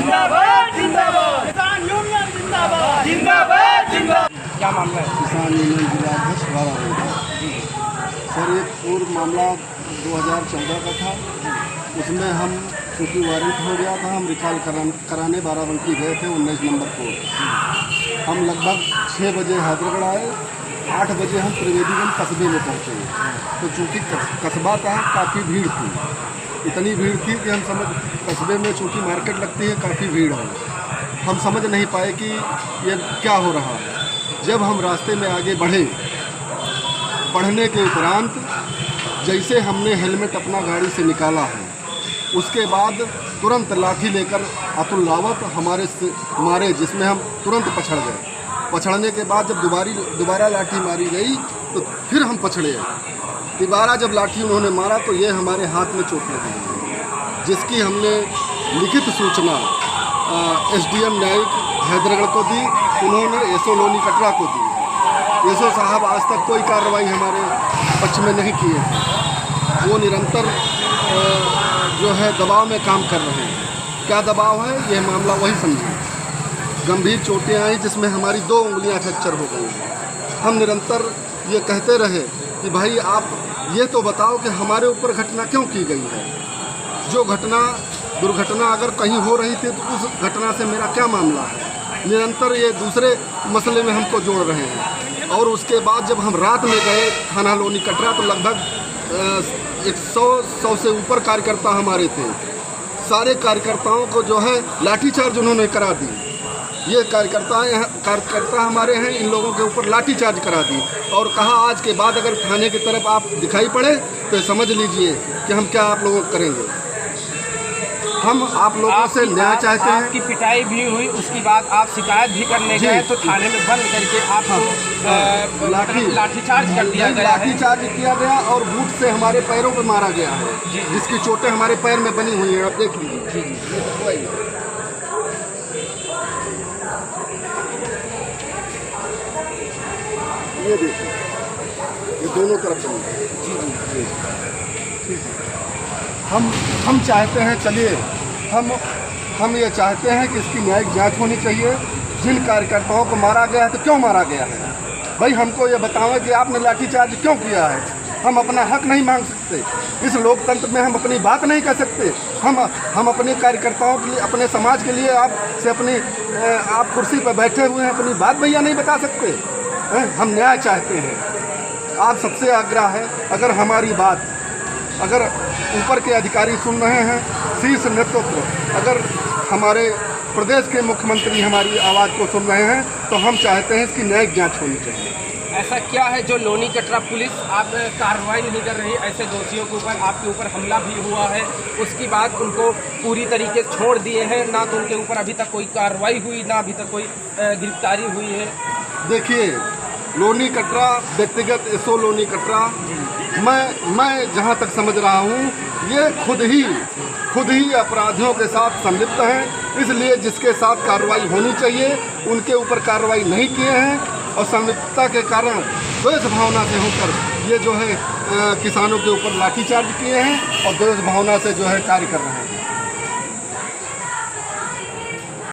जिंदाबाद जिंदाबाद, किसान यूनियन जिंदाबाद जिंदाबाद जिंदाबाद। क्या मामला है? किसान यूनियन जिलाध्यक्ष बाराबंकी। सर, एक पूर्व मामला 2014 का था। उसमें हम चूँकि वारंट हो गया था, हम रिकॉल कराने बाराबंकी गए थे 19 नंबर कोर्ट। हम लगभग 6 बजे हैदरगढ़ आए, 8 बजे हम त्रिवेदीगंज कस्बे में पहुँचे। तो चूँकि कस्बा था, काफ़ी भीड़ थी। इतनी भीड़ थी कि हम समझ, कस्बे में चूँकि मार्केट लगती है, काफ़ी भीड़ है, हम समझ नहीं पाए कि ये क्या हो रहा है। जब हम रास्ते में आगे बढ़ने के उपरांत जैसे हमने हेलमेट अपना गाड़ी से निकाला है, उसके बाद तुरंत लाठी लेकर अतुल रावत हमारे से मारे, जिसमें हम तुरंत पछड़ गए। पछड़ने के बाद जब दोबारा लाठी मारी गई तो फिर हम पछड़े। दोबारा जब लाठी उन्होंने मारा तो ये हमारे हाथ में चोट लगी, जिसकी हमने लिखित सूचना एसडीएम न्यायिक हैदरगढ़ को दी। उन्होंने एसओ लोनी कटरा को दी। एसओ साहब आज तक कोई कार्रवाई हमारे पक्ष में नहीं किए हैं। वो निरंतर जो है दबाव में काम कर रहे हैं। क्या दबाव है, ये मामला वही समझिए। गंभीर चोटें आई जिसमें हमारी 2 उंगलियां फ्रैक्चर हो गई। हम निरंतर ये कहते रहे कि भाई आप ये तो बताओ कि हमारे ऊपर घटना क्यों की गई है। जो दुर्घटना अगर कहीं हो रही थी तो उस घटना से मेरा क्या मामला है। निरंतर ये दूसरे मसले में हमको जोड़ रहे हैं। और उसके बाद जब हम रात में गए थाना लोनी कटरा तो लगभग 100 से ऊपर कार्यकर्ता हमारे थे। सारे कार्यकर्ताओं को जो है लाठीचार्ज उन्होंने करा दी। ये कार्यकर्ता हमारे हैं, इन लोगों के ऊपर लाठीचार्ज करा दी और कहा आज के बाद अगर थाने की तरफ आप दिखाई पड़े तो समझ लीजिए कि हम क्या आप लोगों को करेंगे। हम आप लोगों से न्याय चाहते हैं। आपकी पिटाई भी हुई, उसके बाद आप शिकायत भी करने गए तो थाने में बंद करके आपको लाठीचार्ज कर दिया गया। लाठीचार्ज किया गया और बूट से हमारे पैरों पर मारा गया है, जिसकी चोटें हमारे पैर में बनी हुई हैं। आप देख लीजिए। ये देखिए, ये दोनों तरफ बनी है। हम चाहते हैं, चलिए हम ये चाहते हैं कि इसकी न्यायिक जांच होनी चाहिए। जिन कार्यकर्ताओं को मारा गया है तो क्यों मारा गया है, भाई हमको ये बताओ कि आपने लाठीचार्ज क्यों किया है। हम अपना हक नहीं मांग सकते इस लोकतंत्र में, हम अपनी बात नहीं कर सकते। हम अपने कार्यकर्ताओं के लिए, अपने समाज के लिए आप कुर्सी पर बैठे हुए हैं, अपनी बात भैया नहीं बता सकते। हम न्याय चाहते हैं। आप सबसे आग्रह है, अगर हमारी बात अगर ऊपर के अधिकारी सुन रहे हैं, शीर्ष नेतृत्व, अगर हमारे प्रदेश के मुख्यमंत्री हमारी आवाज़ को सुन रहे हैं तो हम चाहते हैं इसकी न्यायिक जांच होनी चाहिए। ऐसा क्या है जो लोनी कटरा पुलिस आप कार्रवाई नहीं कर रही? ऐसे दोषियों के ऊपर आपके ऊपर हमला भी हुआ है, उसके बाद उनको पूरी तरीके से छोड़ दिए हैं, ना तो उनके ऊपर अभी तक कोई कार्रवाई हुई, ना अभी तक कोई गिरफ्तारी हुई है। देखिए, लोनी कटरा व्यक्तिगत एसओ लोनी कटरा, मैं जहाँ तक समझ रहा हूँ ये खुद ही अपराधियों के साथ संलिप्त हैं। इसलिए जिसके साथ कार्रवाई होनी चाहिए उनके ऊपर कार्रवाई नहीं किए हैं और संलिप्तता के कारण द्वेष भावना से होकर ये जो है किसानों के ऊपर लाठीचार्ज किए हैं और द्वेष भावना से जो है कार्य कर रहे हैं।